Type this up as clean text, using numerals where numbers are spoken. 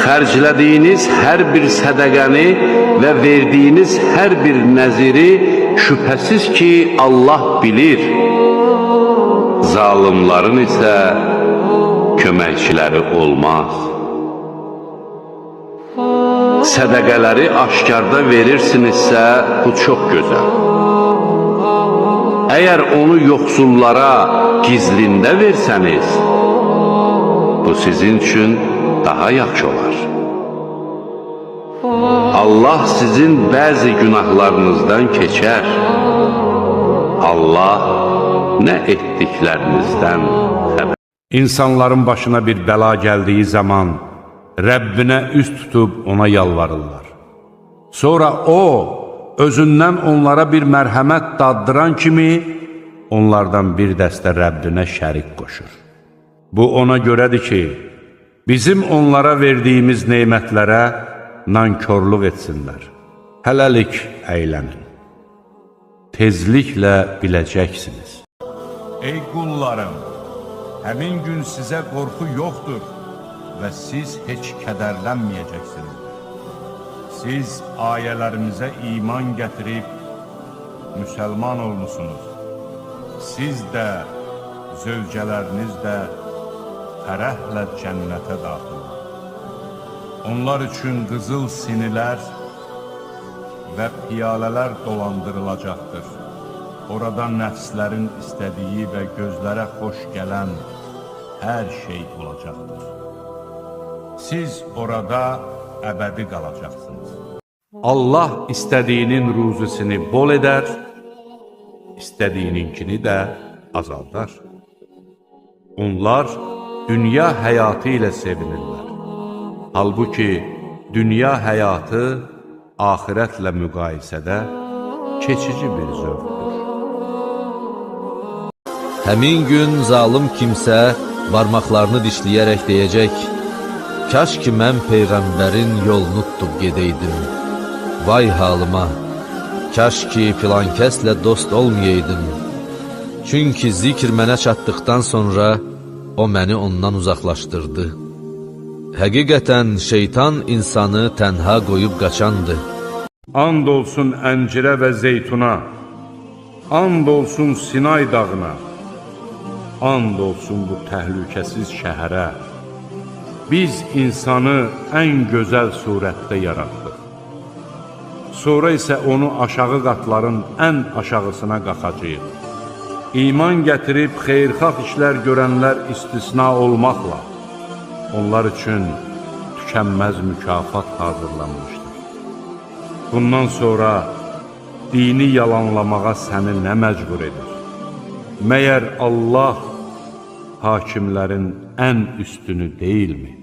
xərclədiyiniz hər bir sədəqəni və verdiyiniz hər bir nəziri şübhəsiz ki, Allah bilir. Zalimların isə köməkçiləri olmaz. Sədəqələri aşkarda verirsinizsə, bu çox gözəl. Əgər onu yoxsullara gizlində versəniz, bu sizin üçün daha yaxşı olar. Allah sizin bəzi günahlarınızdan keçər. Allah nə etdiklərinizdən xəbər. İnsanların başına bir bəla gəldiyi zaman Rəbbinə üz tutub ona yalvarırlar. Sonra o, özündən onlara bir mərhəmət daddıran kimi, onlardan bir dəstə Rəbbinə şərik qoşur. Bu ona görədir ki, bizim onlara verdiyimiz neymətlərə nankörlük etsinlər. Hələlik əylənin. Tezliklə biləcəksiniz. Ey qullarım, həmin gün sizə qorxu yoxdur və siz heç kədərlənməyəcəksiniz. Siz ayələrimizə iman gətirib, müsəlman olmusunuz. Siz də, zövcələriniz də fərəhlə cənnətə daxil. Onlar üçün qızıl sinilər və piyalələr dolandırılacaqdır. Orada nəfslərin istədiyi və gözlərə xoş gələn hər şey olacaqdır. Siz orada əbədi qalacaqsınız. Allah istədiyinin ruzisini bol edər, istədiyininkini də azaldar. Onlar dünya həyatı ilə sevinirlər. Halbuki dünya həyatı axirətlə müqayisədə keçici bir zövqdür. Həmin gün zalım kimsə barmaqlarını dişləyərək deyəcək: kaş ki mən Peyğəmbərin yolunu tutub gedəydim. Vay halıma, kaş ki filan kəslə dost olmayaydım. Çünki zikr mənə çatdıqdan sonra o məni ondan uzaqlaşdırdı. Həqiqətən şeytan insanı tənha qoyub qaçandı. And olsun əncirə və zeytuna, and olsun Sinay dağına, and olsun bu təhlükəsiz şəhərə. Biz insanı ən gözəl surətdə yaratdıq. Sonra isə onu aşağı qatların ən aşağısına qaxacağıq. İman gətirib xeyirxah işlər görənlər istisna olmaqla, onlar üçün tükənməz mükafat hazırlanmışdır. Bundan sonra dini yalanlamağa səni nə məcbur edir? Məyər Allah hakimlərin ən üstünü deyilmi?